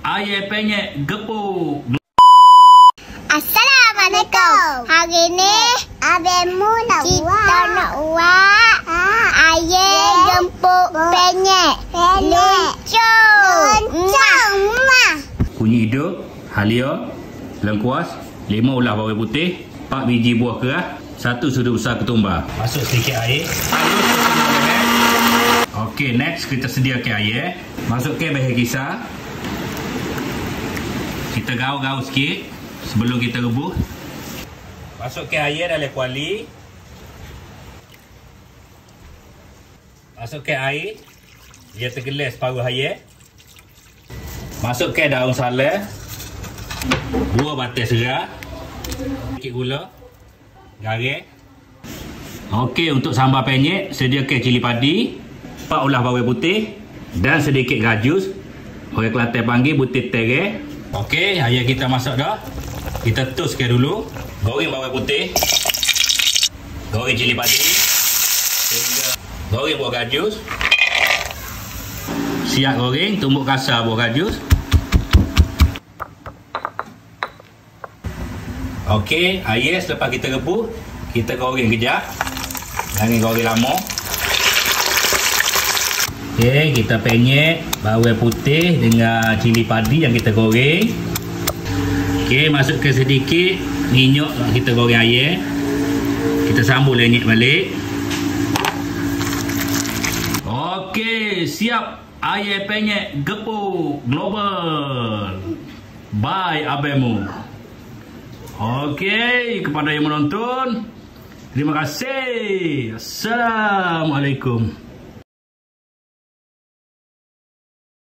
Ayah penyek gepuk. Assalamualaikum. Hari ni abemu kita nak buat ayah gepuk penyek. Lucu. Kunyit hidup, halia, lengkuas, 5 ulas bawang putih, 4 biji buah kerah, 1 sudu besar ketumbar. Masuk sedikit air. Okey, next kita sediakan air. Masukkan bahan kisar. Kita gaul-gaul sikit sebelum kita rebus. Masukkan air dalam kuali. Masukkan air. Dia tergelas separuh air. Masukkan daun salam. 2 batang serai. Sikit gula. Garam. Okey, untuk sambal penyek, sediakan cili padi, 4 ulas bawang putih dan sedikit gajus. Orang Kelantan panggil butir tereh. Okey, ayam kita masak dah. Kita tuskan dulu. Goreng bawang putih. Goreng cili padi. Goreng buah gajus. Siap goreng, tumbuk kasar buah gajus. Okey, ayam selepas kita rebus, kita goreng kejap. Jangan goreng lama. Okey, kita penyek bawang putih dengan cili padi yang kita goreng. Okey, masukkan sedikit minyak kita goreng ayam. Kita sambung lenyek balik. Okey, siap ayam penyek gepuk global by Abemu. Okey, kepada yang menonton, terima kasih. Assalamualaikum.